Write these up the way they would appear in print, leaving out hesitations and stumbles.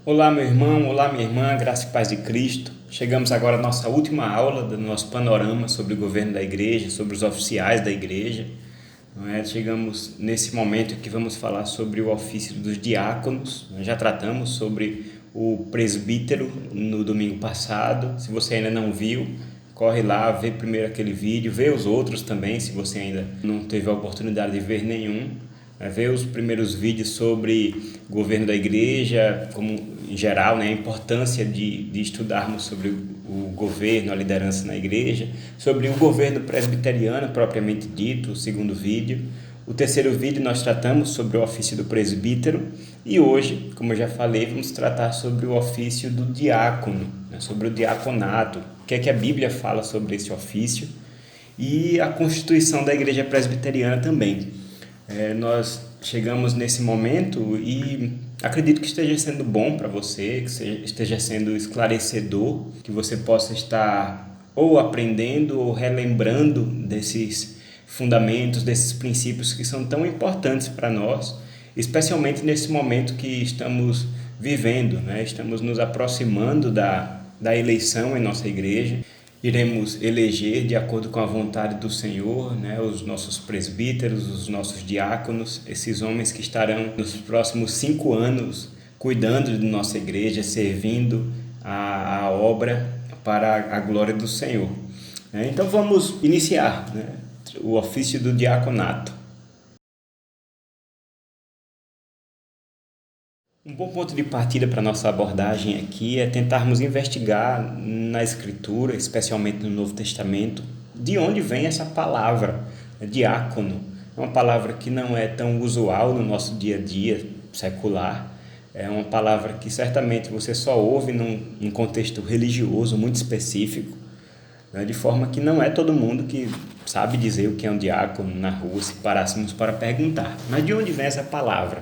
Olá, meu irmão, olá, minha irmã, graça e paz de Cristo. Chegamos agora à nossa última aula do nosso panorama sobre o governo da igreja, sobre os oficiais da igreja. Não é? Chegamos nesse momento que vamos falar sobre o ofício dos diáconos. Nós já tratamos sobre o presbítero no domingo passado. Se você ainda não viu, corre lá, vê primeiro aquele vídeo, vê os outros também, se você ainda não teve a oportunidade de ver nenhum. Ver os primeiros vídeos sobre o governo da igreja, como em geral, né, a importância de estudarmos sobre o governo, a liderança na igreja, sobre o governo presbiteriano propriamente dito, o segundo vídeo. O terceiro vídeo nós tratamos sobre o ofício do presbítero e hoje, como eu já falei, vamos tratar sobre o ofício do diácono, né, sobre o diaconato, o que é que a Bíblia fala sobre esse ofício e a constituição da igreja presbiteriana também. Nós chegamos nesse momento e acredito que esteja sendo bom para você, que esteja sendo esclarecedor, que você possa estar ou aprendendo ou relembrando desses fundamentos, desses princípios que são tão importantes para nós, especialmente nesse momento que estamos vivendo, né? Estamos nos aproximando da eleição em nossa igreja. Iremos eleger de acordo com a vontade do Senhor, né, os nossos presbíteros, os nossos diáconos, esses homens que estarão nos próximos 5 anos cuidando de nossa igreja, servindo a obra para a glória do Senhor. Então vamos iniciar, né, o ofício do diaconato. Um bom ponto de partida para a nossa abordagem aqui é tentarmos investigar na Escritura, especialmente no Novo Testamento, de onde vem essa palavra, diácono. É uma palavra que não é tão usual no nosso dia a dia secular, é uma palavra que certamente você só ouve num contexto religioso muito específico, né? De forma que não é todo mundo que sabe dizer o que é um diácono na rua, se parássemos para perguntar. Mas de onde vem essa palavra?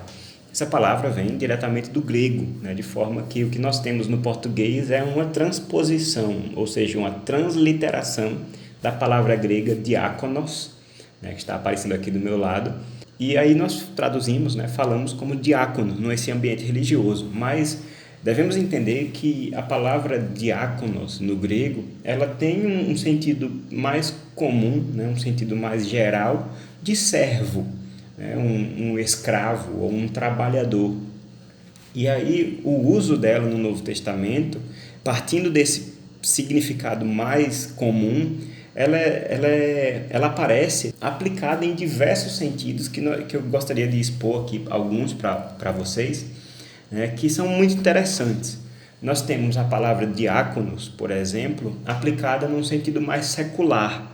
Essa palavra vem diretamente do grego, né? De forma que o que nós temos no português é uma transposição, ou seja, uma transliteração da palavra grega diáconos, né? Que está aparecendo aqui do meu lado. E aí nós traduzimos, né? Falamos como diácono nesse ambiente religioso, mas devemos entender que a palavra diáconos no grego, ela tem um sentido mais comum, né? Um sentido mais geral de servo, um escravo ou um trabalhador. E aí o uso dela no Novo Testamento, partindo desse significado mais comum, ela aparece aplicada em diversos sentidos que eu gostaria de expor aqui alguns para vocês, né, que são muito interessantes. Nós temos a palavra diáconos, por exemplo, aplicada num sentido mais secular.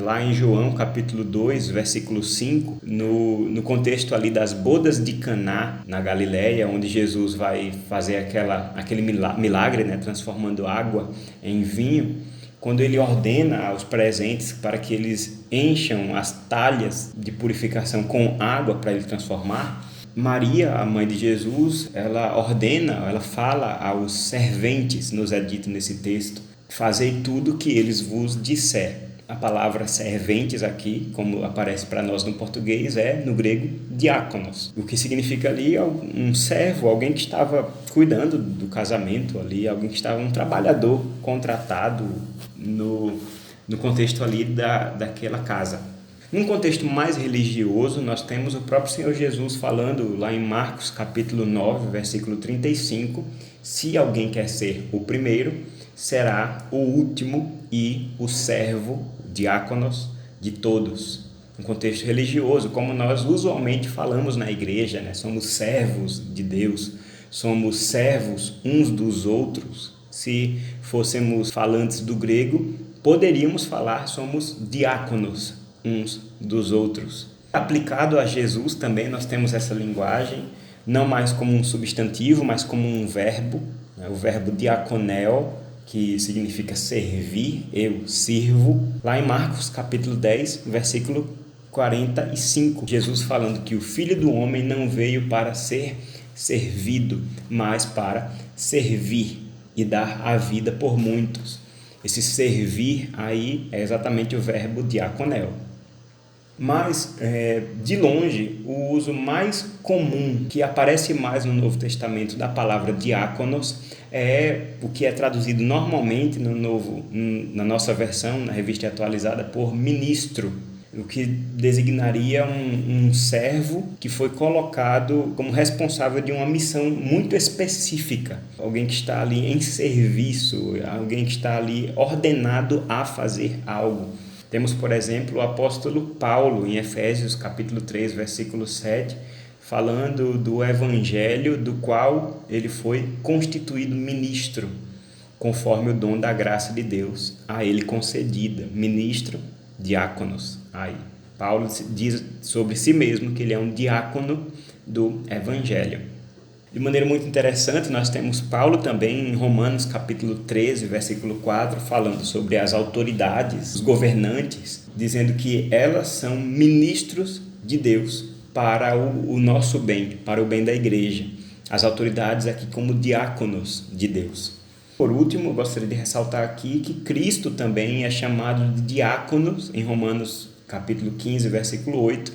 Lá em João capítulo 2, versículo 5, no contexto ali das bodas de Caná, na Galileia, onde Jesus vai fazer aquele milagre, né, transformando água em vinho, quando ele ordena aos presentes para que eles encham as talhas de purificação com água para ele transformar, Maria, a mãe de Jesus, ela ordena, ela fala aos serventes, nos é dito nesse texto, fazei tudo o que eles vos disser. A palavra serventes aqui, como aparece para nós no português, é no grego diáconos, o que significa ali um servo, alguém que estava cuidando do casamento ali, alguém que estava um trabalhador contratado no contexto ali daquela casa. Num contexto mais religioso, nós temos o próprio Senhor Jesus falando lá em Marcos capítulo 9, versículo 35, se alguém quer ser o primeiro, será o último e o servo, diáconos, de todos. Um contexto religioso, como nós usualmente falamos na igreja, né? Somos servos de Deus, somos servos uns dos outros. Se fôssemos falantes do grego, poderíamos falar somos diáconos uns dos outros. Aplicado a Jesus também nós temos essa linguagem, não mais como um substantivo, mas como um verbo, né? O verbo diaconel, que significa servir, eu sirvo. Lá em Marcos capítulo 10, versículo 45, Jesus falando que o Filho do Homem não veio para ser servido, mas para servir e dar a vida por muitos. Esse servir aí é exatamente o verbo diaconel. Mas, de longe, o uso mais comum, que aparece mais no Novo Testamento da palavra diáconos, é o que é traduzido normalmente na nossa versão, na revista atualizada, por ministro, o que designaria um servo que foi colocado como responsável de uma missão muito específica, alguém que está ali em serviço, alguém que está ali ordenado a fazer algo. Temos, por exemplo, o apóstolo Paulo, em Efésios capítulo 3, versículo 7, falando do evangelho do qual ele foi constituído ministro, conforme o dom da graça de Deus a ele concedida. Ministro, diáconos. Aí, Paulo diz sobre si mesmo que ele é um diácono do evangelho. De maneira muito interessante, nós temos Paulo também em Romanos capítulo 13, versículo 4, falando sobre as autoridades, os governantes, dizendo que elas são ministros de Deus para o nosso bem, para o bem da igreja. As autoridades aqui como diáconos de Deus. Por último, eu gostaria de ressaltar aqui que Cristo também é chamado de diáconos, em Romanos capítulo 15, versículo 8,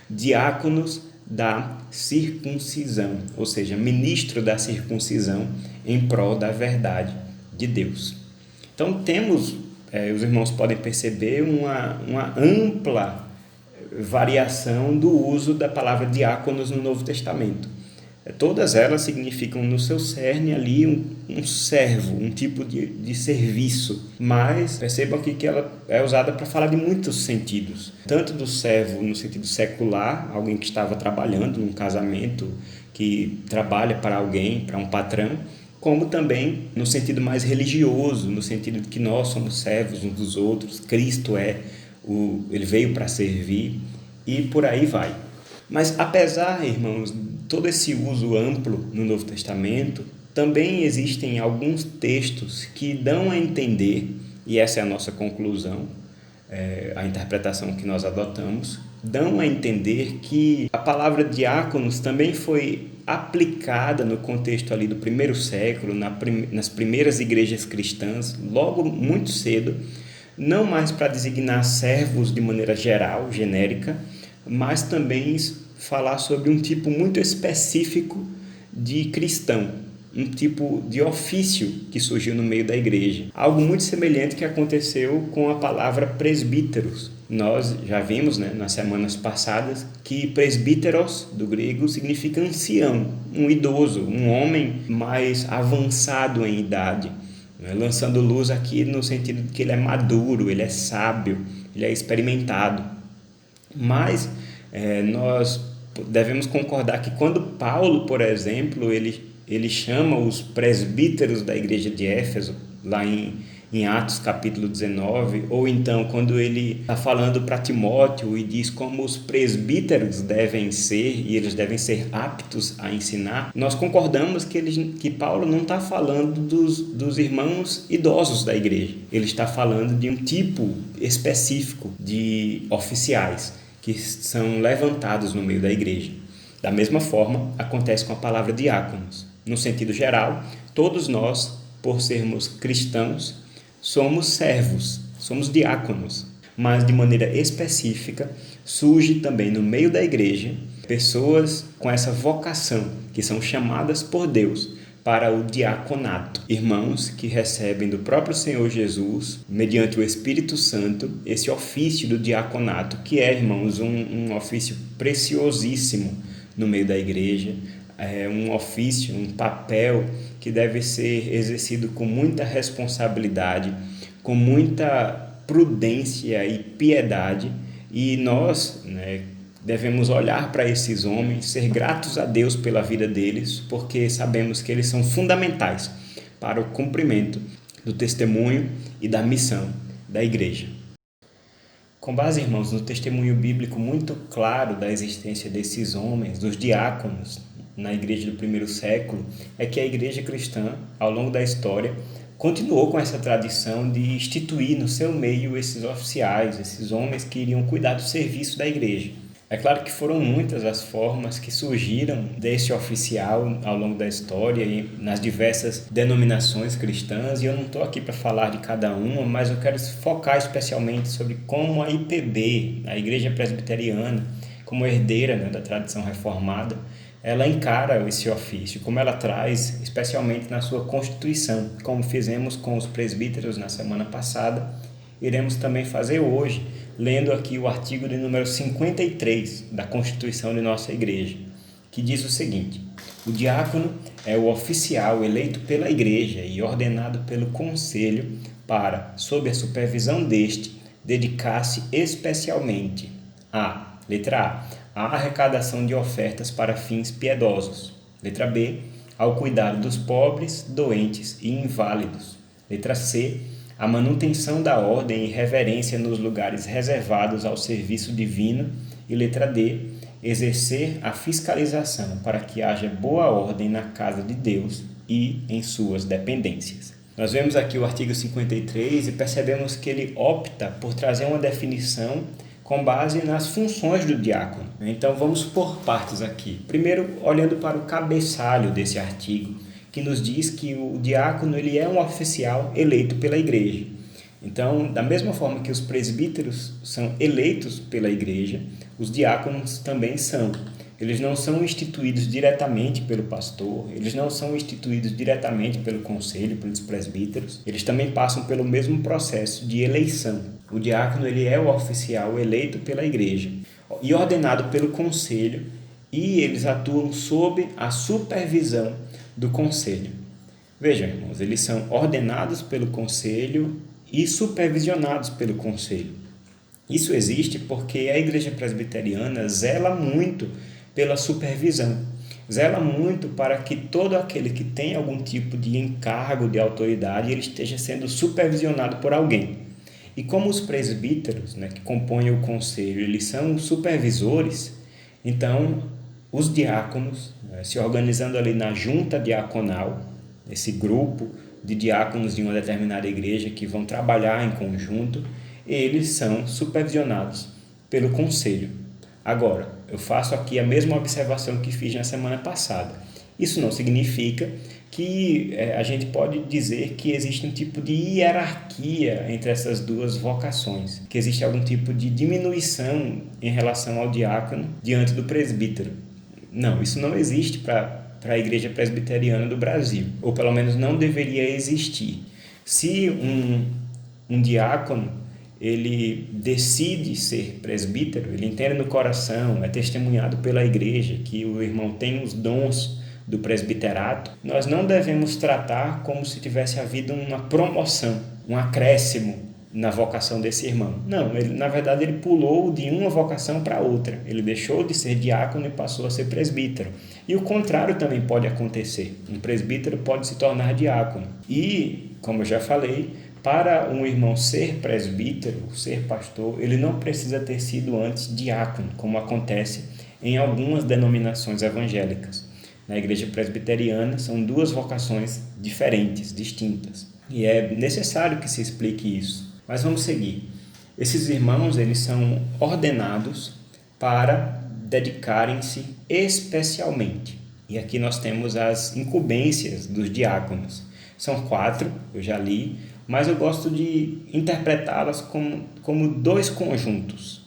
diáconos da circuncisão, ou seja, ministro da circuncisão em prol da verdade de Deus. Então temos, os irmãos podem perceber uma ampla variação do uso da palavra diáconos no Novo Testamento. Todas elas significam no seu cerne ali um servo, um tipo de serviço, mas percebam aqui que ela é usada para falar de muitos sentidos, tanto do servo no sentido secular, alguém que estava trabalhando num casamento, que trabalha para alguém, para um patrão, como também no sentido mais religioso, no sentido de que nós somos servos uns dos outros, Cristo ele veio para servir e por aí vai. Mas apesar, irmãos, de todo esse uso amplo no Novo Testamento, também existem alguns textos que dão a entender, e essa é a nossa conclusão, a interpretação que nós adotamos, dão a entender que a palavra diáconos também foi aplicada no contexto ali do primeiro século, nas primeiras igrejas cristãs, logo muito cedo, não mais para designar servos de maneira geral, genérica, mas também falar sobre um tipo muito específico de cristão, um tipo de ofício que surgiu no meio da igreja. Algo muito semelhante que aconteceu com a palavra presbíteros. Nós já vimos, nas semanas passadas, que presbíteros, do grego, significa ancião, um idoso, um homem mais avançado em idade, lançando luz aqui no sentido de que ele é maduro, ele é sábio, ele é experimentado. Mas nós devemos concordar que quando Paulo, por exemplo, ele chama os presbíteros da igreja de Éfeso, lá em Atos capítulo 19, ou então quando ele está falando para Timóteo e diz como os presbíteros devem ser, e eles devem ser aptos a ensinar, nós concordamos que Paulo não está falando dos irmãos idosos da igreja, ele está falando de um tipo específico de oficiais que são levantados no meio da igreja. Da mesma forma, acontece com a palavra diáconos. No sentido geral, todos nós, por sermos cristãos, somos servos, somos diáconos. Mas, de maneira específica, surge também no meio da igreja pessoas com essa vocação, que são chamadas por Deus para o diaconato. Irmãos que recebem do próprio Senhor Jesus, mediante o Espírito Santo, esse ofício do diaconato, que é, irmãos, um ofício preciosíssimo no meio da igreja, é um ofício, um papel que deve ser exercido com muita responsabilidade, com muita prudência e piedade, e nós, devemos olhar para esses homens, ser gratos a Deus pela vida deles, porque sabemos que eles são fundamentais para o cumprimento do testemunho e da missão da igreja. Com base, irmãos, no testemunho bíblico muito claro da existência desses homens, dos diáconos, na igreja do primeiro século, é que a igreja cristã, ao longo da história, continuou com essa tradição de instituir no seu meio esses oficiais, esses homens que iriam cuidar do serviço da igreja. É claro que foram muitas as formas que surgiram desse oficial ao longo da história e nas diversas denominações cristãs, e eu não estou aqui para falar de cada uma, mas eu quero focar especialmente sobre como a IPB, a Igreja Presbiteriana, como herdeira, né, da tradição reformada, ela encara esse ofício, como ela traz, especialmente na sua Constituição, como fizemos com os presbíteros na semana passada, iremos também fazer hoje, lendo aqui o artigo de número 53 da Constituição de nossa Igreja, que diz o seguinte: o diácono é o oficial eleito pela Igreja e ordenado pelo Conselho para, sob a supervisão deste, dedicar-se especialmente a, letra A, a arrecadação de ofertas para fins piedosos, letra B, ao cuidado dos pobres, doentes e inválidos, letra C, a manutenção da ordem e reverência nos lugares reservados ao serviço divino e letra D, exercer a fiscalização para que haja boa ordem na casa de Deus e em suas dependências. Nós vemos aqui o artigo 53 e percebemos que ele opta por trazer uma definição com base nas funções do diácono. Então vamos por partes aqui. Primeiro, olhando para o cabeçalho desse artigo, que nos diz que o diácono ele é um oficial eleito pela igreja. Então, da mesma forma que os presbíteros são eleitos pela igreja, os diáconos também são. Eles não são instituídos diretamente pelo pastor, eles não são instituídos diretamente pelo conselho, pelos presbíteros, eles também passam pelo mesmo processo de eleição. O diácono ele é o oficial eleito pela igreja e ordenado pelo conselho, e eles atuam sob a supervisão do conselho. Vejam, irmãos, eles são ordenados pelo conselho e supervisionados pelo conselho. Isso existe porque a Igreja Presbiteriana zela muito pela supervisão, zela muito para que todo aquele que tem algum tipo de encargo de autoridade ele esteja sendo supervisionado por alguém. E como os presbíteros, né, que compõem o conselho, eles são supervisores, então os diáconos, se organizando ali na junta diaconal, esse grupo de diáconos de uma determinada igreja que vão trabalhar em conjunto, eles são supervisionados pelo conselho. Agora, eu faço aqui a mesma observação que fiz na semana passada. Isso não significa que a gente pode dizer que existe um tipo de hierarquia entre essas duas vocações, que existe algum tipo de diminuição em relação ao diácono diante do presbítero. Não, isso não existe para a Igreja Presbiteriana do Brasil, ou pelo menos não deveria existir. Se um diácono ele decide ser presbítero, ele entende no coração, é testemunhado pela igreja que o irmão tem os dons do presbiterato, nós não devemos tratar como se tivesse havido uma promoção, um acréscimo na vocação desse irmão. Não, na verdade ele pulou de uma vocação para outra. Ele deixou de ser diácono e passou a ser presbítero. E o contrário também pode acontecer. Um presbítero pode se tornar diácono. E, como eu já falei, para um irmão ser presbítero, ser pastor, ele não precisa ter sido antes diácono, como acontece em algumas denominações evangélicas. Na Igreja Presbiteriana são duas vocações diferentes, distintas. E é necessário que se explique isso. Mas vamos seguir. Esses irmãos, eles são ordenados para dedicarem-se especialmente. E aqui nós temos as incumbências dos diáconos. São 4, eu já li, mas eu gosto de interpretá-las como dois conjuntos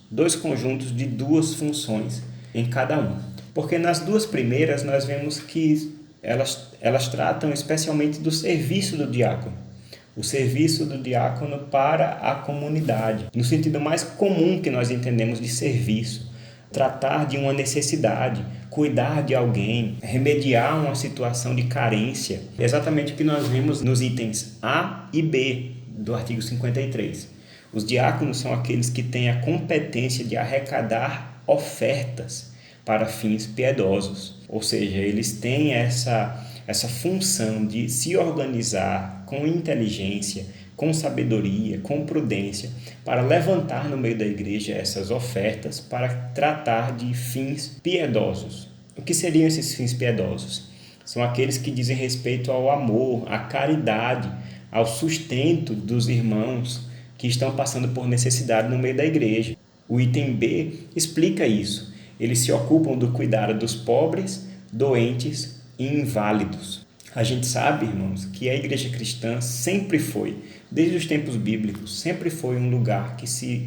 de duas funções em cada um. Porque nas duas primeiras nós vemos que elas tratam especialmente do serviço do diácono. O serviço do diácono para a comunidade, no sentido mais comum que nós entendemos de serviço. Tratar de uma necessidade, cuidar de alguém, remediar uma situação de carência. É exatamente o que nós vimos nos itens A e B do artigo 53. Os diáconos são aqueles que têm a competência de arrecadar ofertas para fins piedosos. Ou seja, eles têm essa função de se organizar com inteligência, com sabedoria, com prudência, para levantar no meio da igreja essas ofertas para tratar de fins piedosos. O que seriam esses fins piedosos? São aqueles que dizem respeito ao amor, à caridade, ao sustento dos irmãos que estão passando por necessidade no meio da igreja. O item B explica isso. eles se ocupam do cuidado dos pobres, doentes e inválidos. A gente sabe, irmãos, que a igreja cristã sempre foi, desde os tempos bíblicos, sempre foi um lugar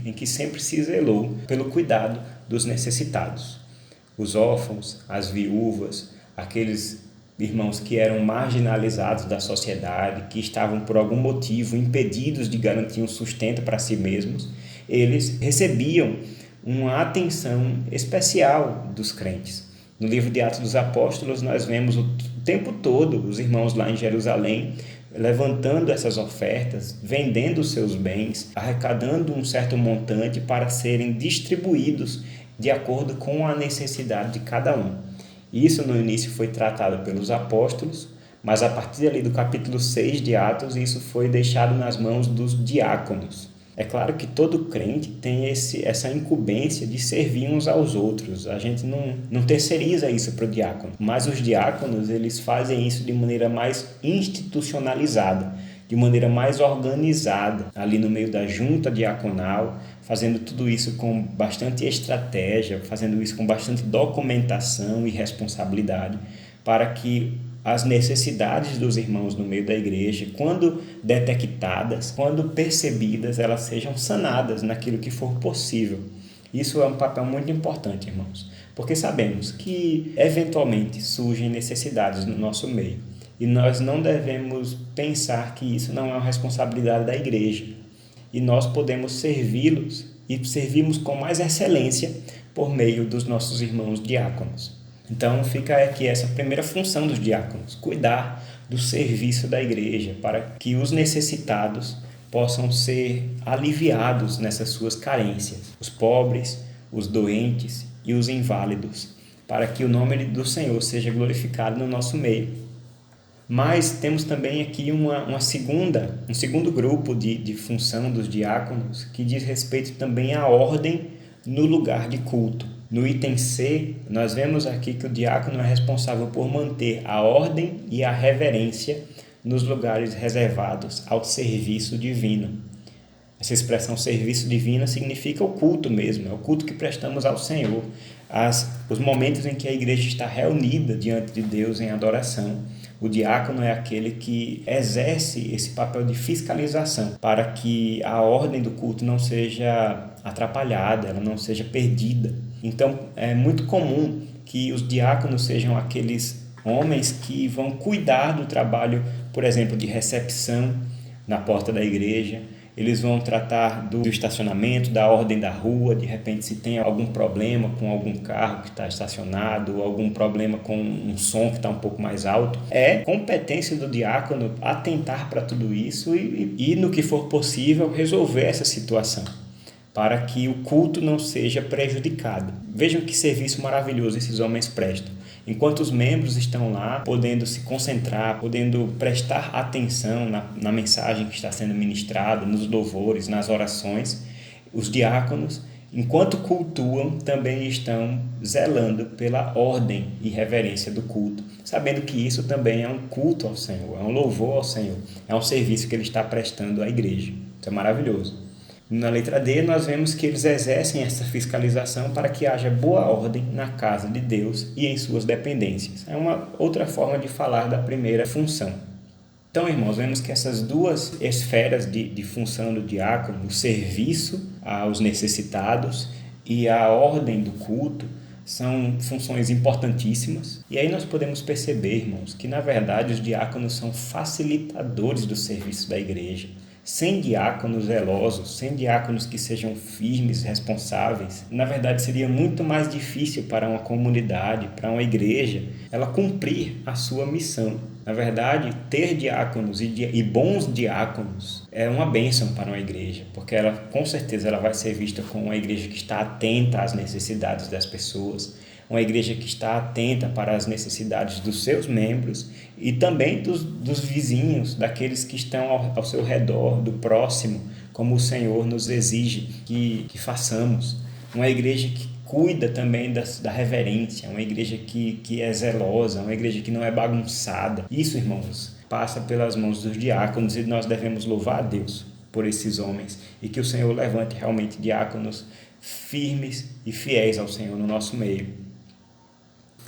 em que sempre se zelou pelo cuidado dos necessitados. Os órfãos, as viúvas, aqueles irmãos que eram marginalizados da sociedade, que estavam por algum motivo impedidos de garantir um sustento para si mesmos, eles recebiam uma atenção especial dos crentes. No livro de Atos dos Apóstolos, nós vemos o tempo todo os irmãos lá em Jerusalém levantando essas ofertas, vendendo os seus bens, arrecadando um certo montante para serem distribuídos de acordo com a necessidade de cada um. Isso no início foi tratado pelos apóstolos, mas a partir ali do capítulo 6 de Atos, isso foi deixado nas mãos dos diáconos. É claro que todo crente tem essa incumbência de servir uns aos outros. A gente não terceiriza isso para o diácono, mas os diáconos eles fazem isso de maneira mais institucionalizada, de maneira mais organizada, ali no meio da junta diaconal, fazendo tudo isso com bastante estratégia, fazendo isso com bastante documentação e responsabilidade, para que as necessidades dos irmãos no meio da igreja, quando detectadas, quando percebidas, elas sejam sanadas naquilo que for possível. Isso é um papel muito importante, irmãos, porque sabemos que eventualmente surgem necessidades no nosso meio e nós não devemos pensar que isso não é uma responsabilidade da igreja e nós podemos servi-los e servimos com mais excelência por meio dos nossos irmãos diáconos. Então fica aqui essa primeira função dos diáconos, cuidar do serviço da igreja para que os necessitados possam ser aliviados nessas suas carências, os pobres, os doentes e os inválidos, para que o nome do Senhor seja glorificado no nosso meio. Mas temos também aqui um segundo grupo de função dos diáconos que diz respeito também à ordem no lugar de culto. No item C, nós vemos aqui que o diácono é responsável por manter a ordem e a reverência nos lugares reservados ao serviço divino. Essa expressão serviço divino significa o culto mesmo, é o culto que prestamos ao Senhor, os momentos em que a igreja está reunida diante de Deus em adoração. O diácono é aquele que exerce esse papel de fiscalização para que a ordem do culto não seja atrapalhada, ela não seja perdida. Então, é muito comum que os diáconos sejam aqueles homens que vão cuidar do trabalho, por exemplo, de recepção na porta da igreja. Eles vão tratar do estacionamento, da ordem da rua, de repente se tem algum problema com algum carro que está estacionado, ou algum problema com um som que está um pouco mais alto. É competência do diácono atentar para tudo isso e, no que for possível, resolver essa situação, para que o culto não seja prejudicado. Vejam que serviço maravilhoso esses homens prestam. Enquanto os membros estão lá, podendo se concentrar, podendo prestar atenção na mensagem que está sendo ministrada, nos louvores, nas orações, os diáconos, enquanto cultuam, também estão zelando pela ordem e reverência do culto, sabendo que isso também é um culto ao Senhor, é um louvor ao Senhor, é um serviço que ele está prestando à igreja. Isso é maravilhoso. Na letra D, nós vemos que eles exercem essa fiscalização para que haja boa ordem na casa de Deus e em suas dependências. É uma outra forma de falar da primeira função. Então, irmãos, vemos que essas duas esferas de função do diácono, o serviço aos necessitados e a ordem do culto, são funções importantíssimas. E aí nós podemos perceber, irmãos, que na verdade os diáconos são facilitadores do serviço da igreja. Sem diáconos zelosos, sem diáconos que sejam firmes, responsáveis, na verdade seria muito mais difícil para uma comunidade, para uma igreja, ela cumprir a sua missão. Na verdade, ter diáconos e bons diáconos é uma bênção para uma igreja, porque ela, com certeza, ela vai ser vista como uma igreja que está atenta às necessidades das pessoas, uma igreja que está atenta para as necessidades dos seus membros e também dos vizinhos, daqueles que estão ao seu redor, do próximo, como o Senhor nos exige que façamos. Uma igreja que cuida também da reverência, uma igreja que é zelosa, uma igreja que não é bagunçada. Isso, irmãos, passa pelas mãos dos diáconos e nós devemos louvar a Deus por esses homens e que o Senhor levante realmente diáconos firmes e fiéis ao Senhor no nosso meio.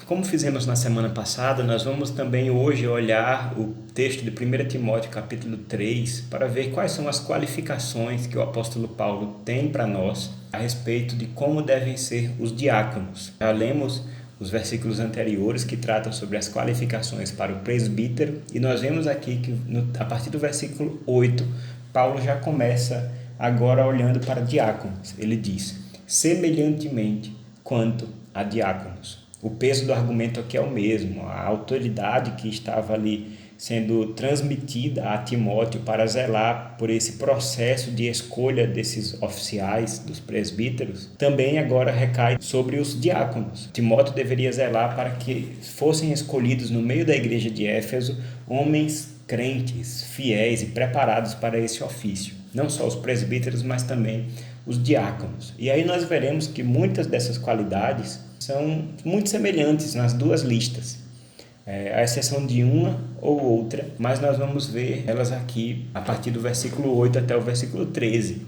Como fizemos na semana passada, nós vamos também hoje olhar o texto de 1 Timóteo capítulo 3 para ver quais são as qualificações que o apóstolo Paulo tem para nós a respeito de como devem ser os diáconos. Já lemos os versículos anteriores que tratam sobre as qualificações para o presbítero e nós vemos aqui que a partir do versículo 8, Paulo já começa agora olhando para diáconos. Ele diz, semelhantemente quanto a diáconos. O peso do argumento aqui é o mesmo, a autoridade que estava ali sendo transmitida a Timóteo para zelar por esse processo de escolha desses oficiais, dos presbíteros, também agora recai sobre os diáconos. Timóteo deveria zelar para que fossem escolhidos no meio da igreja de Éfeso homens crentes, fiéis e preparados para esse ofício. Não só os presbíteros, mas também os diáconos. E aí nós veremos que muitas dessas qualidades são muito semelhantes nas duas listas, à exceção de uma ou outra, mas nós vamos ver elas aqui a partir do versículo 8 até o versículo 13.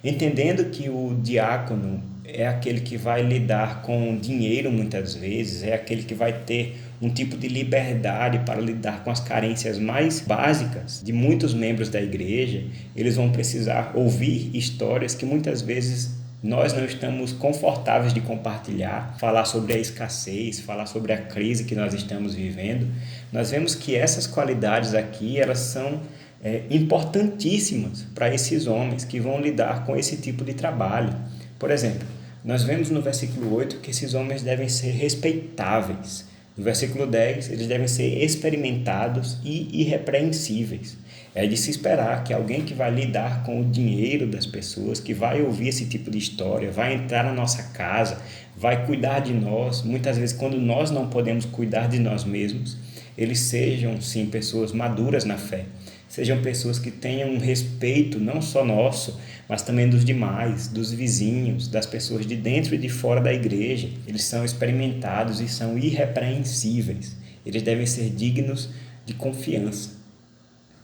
Entendendo que o diácono é aquele que vai lidar com dinheiro muitas vezes, é aquele que vai ter um tipo de liberdade para lidar com as carências mais básicas de muitos membros da igreja, eles vão precisar ouvir histórias que muitas vezes nós não estamos confortáveis de compartilhar, falar sobre a escassez, falar sobre a crise que nós estamos vivendo. Nós vemos que essas qualidades aqui, elas são importantíssimas para esses homens que vão lidar com esse tipo de trabalho. Por exemplo, nós vemos no versículo 8 que esses homens devem ser respeitáveis. No versículo 10, eles devem ser experimentados e irrepreensíveis. É de se esperar que alguém que vai lidar com o dinheiro das pessoas, que vai ouvir esse tipo de história, vai entrar na nossa casa, vai cuidar de nós, muitas vezes quando nós não podemos cuidar de nós mesmos, eles sejam, sim, pessoas maduras na fé, sejam pessoas que tenham um respeito não só nosso, mas também dos demais, dos vizinhos, das pessoas de dentro e de fora da igreja. Eles são experimentados e são irrepreensíveis. Eles devem ser dignos de confiança.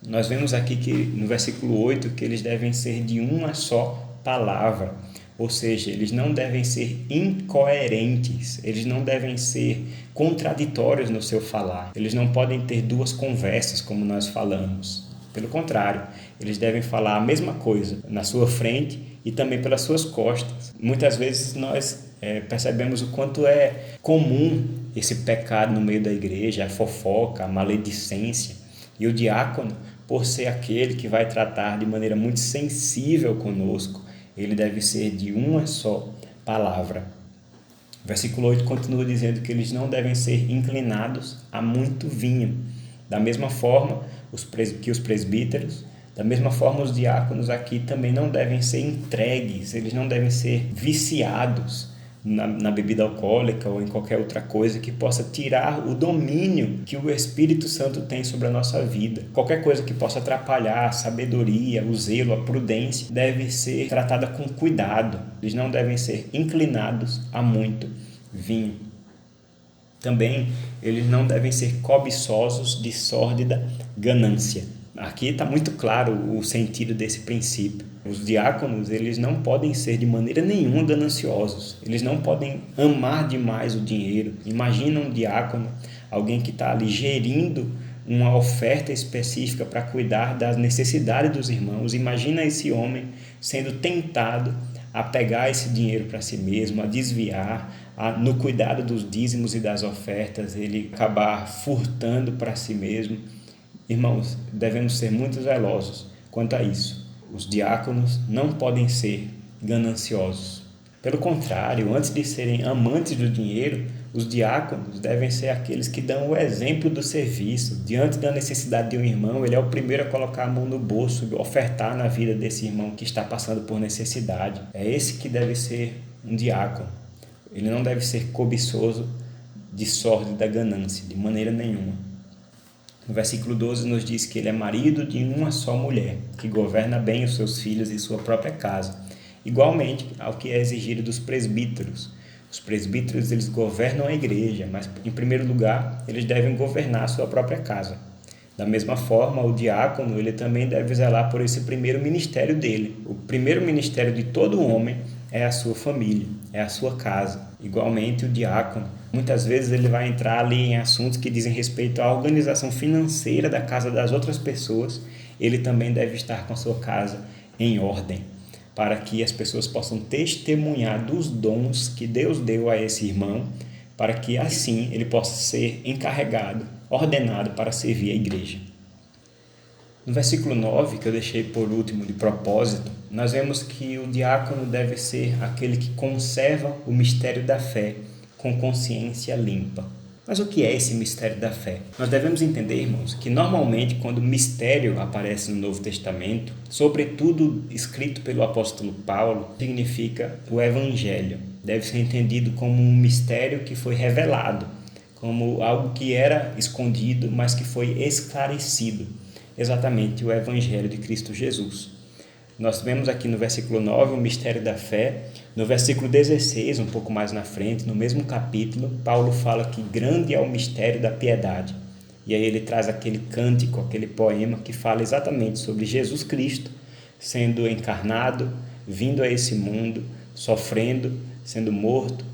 Nós vemos aqui que no versículo 8 que eles devem ser de uma só palavra, ou seja, eles não devem ser incoerentes, eles não devem ser contraditórios no seu falar, eles não podem ter duas conversas como nós falamos. Pelo contrário, eles devem falar a mesma coisa na sua frente e também pelas suas costas. Muitas vezes nós percebemos o quanto é comum esse pecado no meio da igreja, a fofoca, a maledicência. E o diácono, por ser aquele que vai tratar de maneira muito sensível conosco, ele deve ser de uma só palavra. O versículo 8 continua dizendo que eles não devem ser inclinados a muito vinho. Da mesma forma que os presbíteros, da mesma forma os diáconos aqui também não devem ser entregues, eles não devem ser viciados na bebida alcoólica ou em qualquer outra coisa que possa tirar o domínio que o Espírito Santo tem sobre a nossa vida. Qualquer coisa que possa atrapalhar a sabedoria, o zelo, a prudência, deve ser tratada com cuidado. Eles não devem ser inclinados a muito vinho. Também, eles não devem ser cobiçosos de sórdida ganância. Aqui está muito claro o sentido desse princípio. Os diáconos, eles não podem ser de maneira nenhuma gananciosos. Eles não podem amar demais o dinheiro. Imagina um diácono, alguém que está ali gerindo uma oferta específica para cuidar das necessidades dos irmãos. Imagina esse homem sendo tentado a pegar esse dinheiro para si mesmo, a desviar, no cuidado dos dízimos e das ofertas, ele acabar furtando para si mesmo. Irmãos, devemos ser muito zelosos quanto a isso. Os diáconos não podem ser gananciosos. Pelo contrário, antes de serem amantes do dinheiro, os diáconos devem ser aqueles que dão o exemplo do serviço. Diante da necessidade de um irmão, ele é o primeiro a colocar a mão no bolso, ofertar na vida desse irmão que está passando por necessidade. É esse que deve ser um diácono. Ele não deve ser cobiçoso de sorte da ganância, de maneira nenhuma. No versículo 12 nos diz que ele é marido de uma só mulher, que governa bem os seus filhos e sua própria casa, igualmente ao que é exigido dos presbíteros. Os presbíteros, eles governam a igreja, mas em primeiro lugar, eles devem governar a sua própria casa. Da mesma forma, o diácono, ele também deve zelar por esse primeiro ministério dele. O primeiro ministério de todo homem é a sua família, é a sua casa. Igualmente o diácono, muitas vezes ele vai entrar ali em assuntos que dizem respeito à organização financeira da casa das outras pessoas. Ele também deve estar com a sua casa em ordem, para que as pessoas possam testemunhar dos dons que Deus deu a esse irmão, para que assim ele possa ser encarregado, ordenado para servir a igreja. No versículo 9, que eu deixei por último de propósito, nós vemos que o diácono deve ser aquele que conserva o mistério da fé com consciência limpa. Mas o que é esse mistério da fé? Nós devemos entender, irmãos, que normalmente quando mistério aparece no Novo Testamento, sobretudo escrito pelo apóstolo Paulo, significa o Evangelho. Deve ser entendido como um mistério que foi revelado, como algo que era escondido, mas que foi esclarecido. Exatamente o Evangelho de Cristo Jesus. Nós vemos aqui no versículo 9 o mistério da fé. No versículo 16, um pouco mais na frente, no mesmo capítulo, Paulo fala que grande é o mistério da piedade. E aí ele traz aquele cântico, aquele poema que fala exatamente sobre Jesus Cristo sendo encarnado, vindo a esse mundo, sofrendo, sendo morto,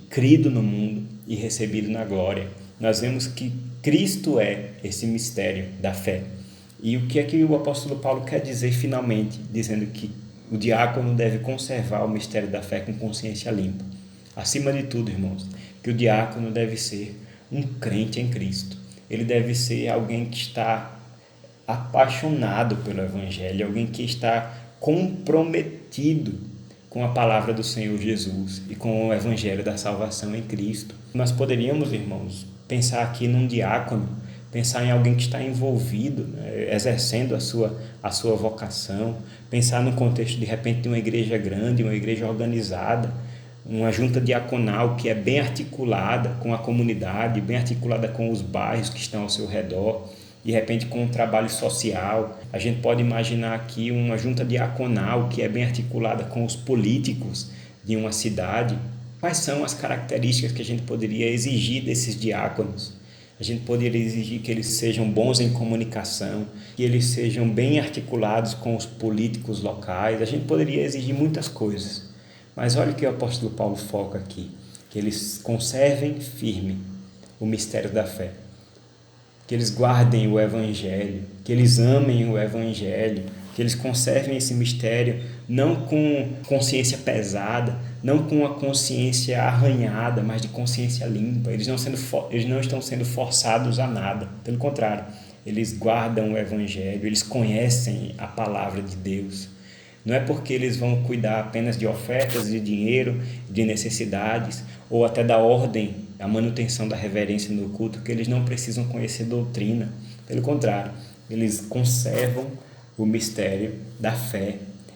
crido no mundo e recebido na glória. Nós vemos que Cristo é esse mistério da fé. E o que é que o apóstolo Paulo quer dizer finalmente, dizendo que o diácono deve conservar o mistério da fé com consciência limpa? Acima de tudo, irmãos, que o diácono deve ser um crente em Cristo. Ele deve ser alguém que está apaixonado pelo Evangelho, alguém que está comprometido com a palavra do Senhor Jesus e com o Evangelho da salvação em Cristo. Nós poderíamos, irmãos, pensar aqui num diácono, pensar em alguém que está envolvido, né, exercendo a sua vocação, pensar no contexto, de repente, de uma igreja grande, uma igreja organizada, uma junta diaconal que é bem articulada com a comunidade, bem articulada com os bairros que estão ao seu redor, de repente com um trabalho social. A gente pode imaginar aqui uma junta diaconal que é bem articulada com os políticos de uma cidade. Quais são as características que a gente poderia exigir desses diáconos? A gente poderia exigir que eles sejam bons em comunicação, que eles sejam bem articulados com os políticos locais. A gente poderia exigir muitas coisas. Mas olha o que o apóstolo Paulo foca aqui, que eles conservem firme o mistério da fé, que eles guardem o Evangelho, que eles amem o Evangelho, que eles conservem esse mistério não com consciência pesada, não com a consciência arranhada, mas de consciência limpa. Eles não estão sendo forçados a nada, pelo contrário, eles guardam o Evangelho, eles conhecem a palavra de Deus. Não é porque eles vão cuidar apenas de ofertas de dinheiro, de necessidades, ou até da ordem, a manutenção da reverência no culto, que eles não precisam conhecer doutrina. Pelo contrário, eles conservam o mistério da fé.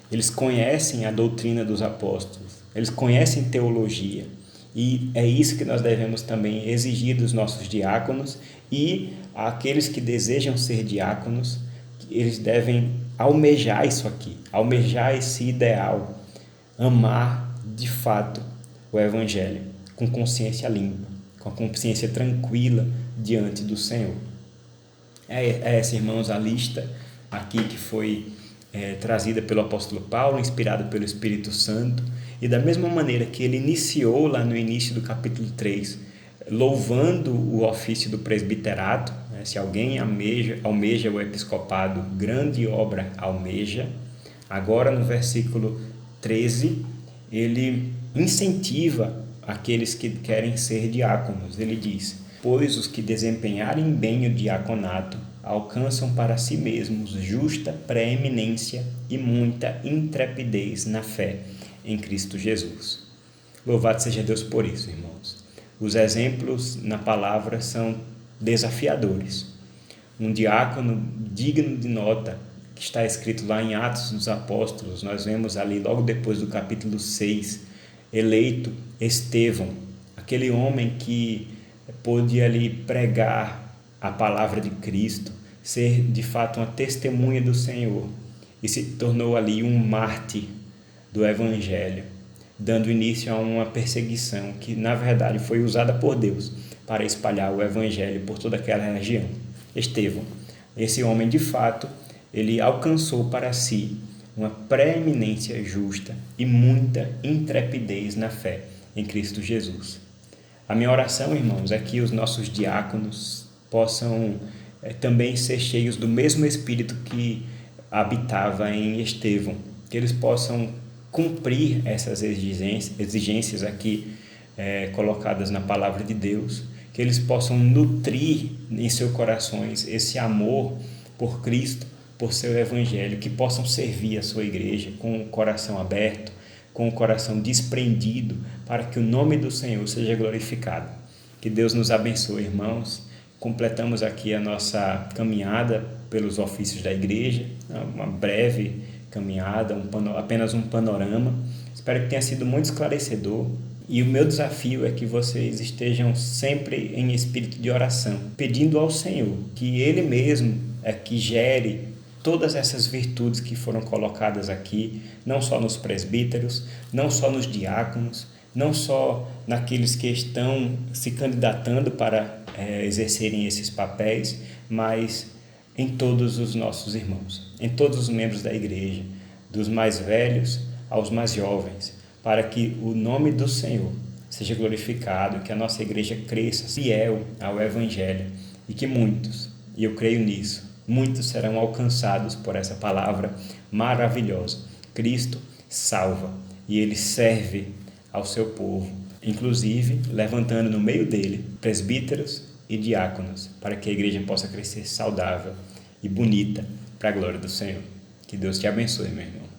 Eles conhecem a doutrina dos apóstolos, eles conhecem teologia. E é isso que nós devemos também exigir dos nossos diáconos, e aqueles que desejam ser diáconos, eles devem almejar isso aqui, almejar esse ideal, amar de fato o Evangelho, com consciência limpa, com a consciência tranquila diante do Senhor. É essa, irmãos, a lista aqui que foi trazida pelo apóstolo Paulo, inspirado pelo Espírito Santo, e da mesma maneira que ele iniciou lá no início do capítulo 3, louvando o ofício do presbiterato, né? Se alguém almeja o episcopado, grande obra almeja. Agora no versículo 13, ele incentiva aqueles que querem ser diáconos. Ele diz: pois os que desempenharem bem o diaconato alcançam para si mesmos justa preeminência e muita intrepidez na fé em Cristo Jesus. Louvado seja Deus por isso, irmãos. Os exemplos na palavra são desafiadores. Um diácono digno de nota, que está escrito lá em Atos dos Apóstolos, nós vemos ali logo depois do capítulo 6, eleito Estevão, aquele homem que pôde ali pregar a palavra de Cristo, ser de fato uma testemunha do Senhor, e se tornou ali um mártir do Evangelho, dando início a uma perseguição que na verdade foi usada por Deus para espalhar o Evangelho por toda aquela região. Estevão, esse homem de fato, ele alcançou para si uma preeminência justa e muita intrepidez na fé em Cristo Jesus. A minha oração, irmãos, é que os nossos diáconos possam também ser cheios do mesmo Espírito que habitava em Estevão, que eles possam cumprir essas exigências aqui colocadas na palavra de Deus, que eles possam nutrir em seus corações esse amor por Cristo, por seu Evangelho, que possam servir a sua igreja com o coração aberto, com o coração desprendido, para que o nome do Senhor seja glorificado. Que Deus nos abençoe, irmãos. Completamos aqui a nossa caminhada pelos ofícios da igreja, uma breve caminhada, apenas um panorama. Espero que tenha sido muito esclarecedor. E o meu desafio é que vocês estejam sempre em espírito de oração, pedindo ao Senhor que Ele mesmo que gere todas essas virtudes que foram colocadas aqui, não só nos presbíteros, não só nos diáconos, não só naqueles que estão se candidatando para exercerem esses papéis, mas em todos os nossos irmãos, em todos os membros da igreja, dos mais velhos aos mais jovens, para que o nome do Senhor seja glorificado, que a nossa igreja cresça fiel ao Evangelho e que muitos, e eu creio nisso, muitos serão alcançados por essa palavra maravilhosa. Cristo salva e Ele serve ao seu povo, inclusive levantando no meio dele presbíteros e diáconos, para que a igreja possa crescer saudável e bonita para a glória do Senhor. Que Deus te abençoe, meu irmão.